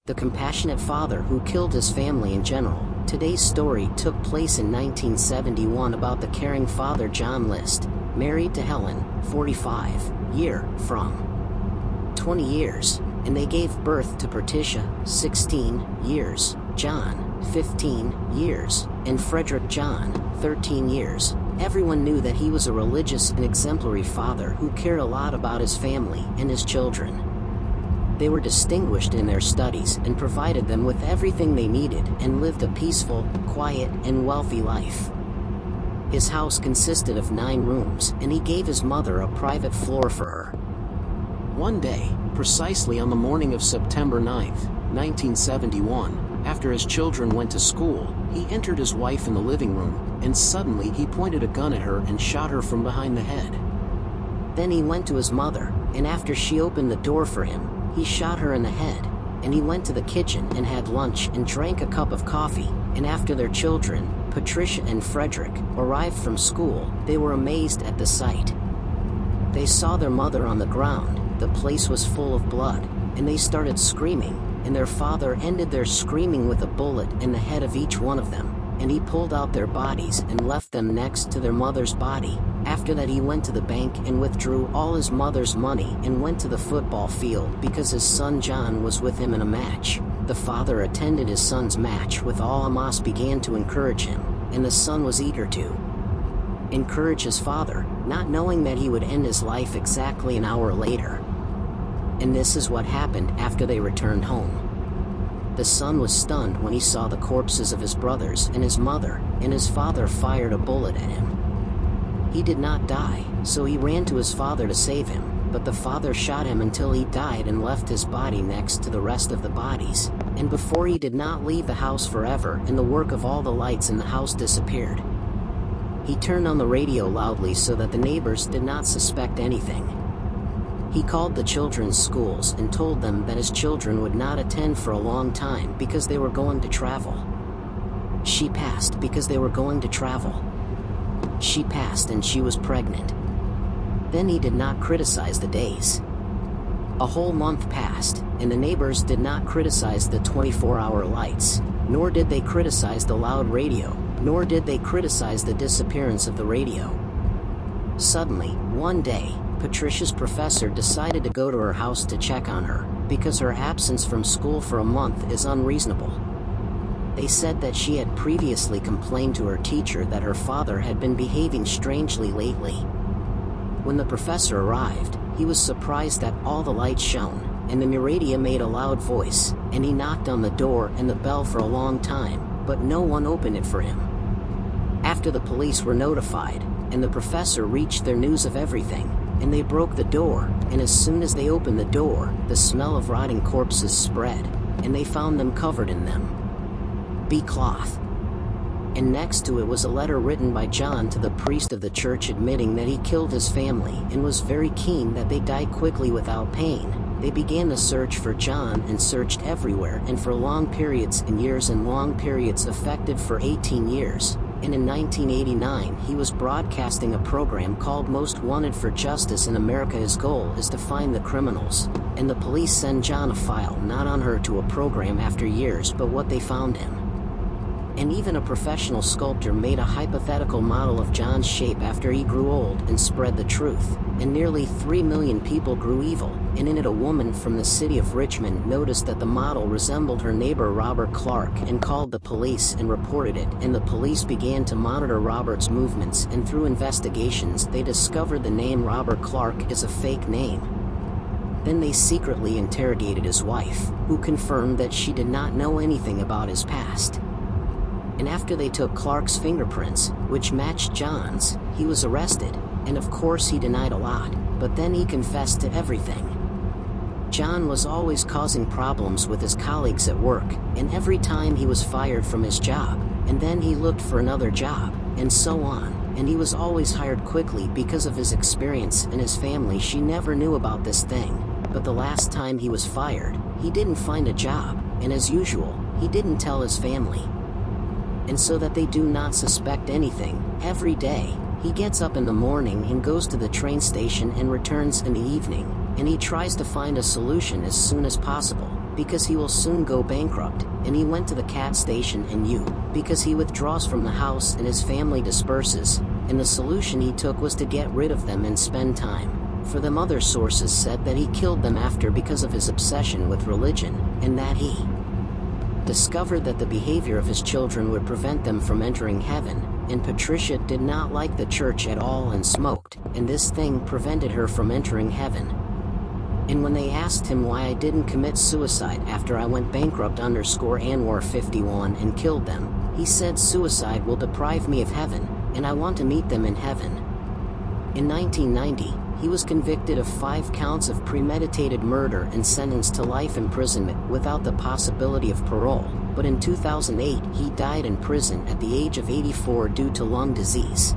the compassionate father who killed his family in general. Today's story took place in 1971 about the caring father John List, married to Helen, 45, year from 20 years, and they gave birth to Patricia, 16 years, John, 15 years, and Frederick John, 13 years. Everyone knew that he was a religious and exemplary father who cared a lot about his family and his children. They were distinguished in their studies and provided them with everything they needed and lived a peaceful, quiet, and wealthy life. His house consisted of 9 rooms, and he gave his mother a private floor for her. One day, precisely on the morning of September 9, 1971, after his children went to school, he entered his wife in the living room, and suddenly he pointed a gun at her and shot her from behind the head. Then he went to his mother, and after she opened the door for him, he shot her in the head, and he went to the kitchen and had lunch and drank a cup of coffee, and after their children, Patricia and Frederick, arrived from school, they were amazed at the sight. They saw their mother on the ground, the place was full of blood, and they started screaming, and their father ended their screaming with a bullet in the head of each one of them, and he pulled out their bodies and left them next to their mother's body. After that he went to the bank and withdrew all his mother's money and went to the football field because his son John was with him in a match. The father attended his son's match with all. Amos began to encourage him, and the son was eager to encourage his father, not knowing that he would end his life exactly an hour later. And this is what happened after they returned home. The son was stunned when he saw the corpses of his brothers and his mother, and his father fired a bullet at him. He did not die, so he ran to his father to save him, but the father shot him until he died and left his body next to the rest of the bodies, and before he did not leave the house forever and the work of all the lights in the house disappeared. He turned on the radio loudly so that the neighbors did not suspect anything. He called the children's schools and told them that his children would not attend for a long time because they were going to travel. She passed because they were going to travel. She passed and she was pregnant. Then he did not criticize the days. A whole month passed, and the neighbors did not criticize the 24-hour lights, nor did they criticize the loud radio, nor did they criticize the disappearance of the radio. Suddenly, one day, Patricia's professor decided to go to her house to check on her, because her absence from school for a month is unreasonable. They said that she had previously complained to her teacher that her father had been behaving strangely lately. When the professor arrived, he was surprised that all the lights shone, and the radio made a loud voice, and he knocked on the door and the bell for a long time, but no one opened it for him. After the police were notified, and the professor reached their news of everything, and they broke the door, and as soon as they opened the door, the smell of rotting corpses spread, and they found them covered in them. Cloth. And next to it was a letter written by John to the priest of the church admitting that he killed his family and was very keen that they die quickly without pain. They began the search for John and searched everywhere and for long periods and years and long periods effective for 18 years. And in 1989 he was broadcasting a program called Most Wanted for Justice in America. His goal is to find the criminals, and the police send John a file not on her to a program after years but what they found him. And even a professional sculptor made a hypothetical model of John's shape after he grew old and spread the truth, and nearly 3 million people grew evil, and in it a woman from the city of Richmond noticed that the model resembled her neighbor Robert Clark and called the police and reported it, and the police began to monitor Robert's movements, and through investigations they discovered the name Robert Clark is a fake name. Then they secretly interrogated his wife, who confirmed that she did not know anything about his past. And after they took Clark's fingerprints, which matched John's, he was arrested, and of course he denied a lot, but then he confessed to everything. John was always causing problems with his colleagues at work, and every time he was fired from his job, and then he looked for another job, and so on, and he was always hired quickly because of his experience, and his family she never knew about this thing, but the last time he was fired, he didn't find a job, and as usual, he didn't tell his family. And so that they do not suspect anything, every day, he gets up in the morning and goes to the train station and returns in the evening, and he tries to find a solution as soon as possible, because he will soon go bankrupt, and he went to the cat station in U, because he withdraws from the house and his family disperses, and the solution he took was to get rid of them and spend time. For them, other sources said that he killed them after because of his obsession with religion, and that he discovered that the behavior of his children would prevent them from entering heaven, and Patricia did not like the church at all and smoked, and this thing prevented her from entering heaven. And when they asked him why I didn't commit suicide after I went bankrupt _Anwar 51 and killed them, he said suicide will deprive me of heaven, and I want to meet them in heaven. In 1990, he was convicted of 5 counts of premeditated murder and sentenced to life imprisonment without the possibility of parole, but in 2008 he died in prison at the age of 84 due to lung disease.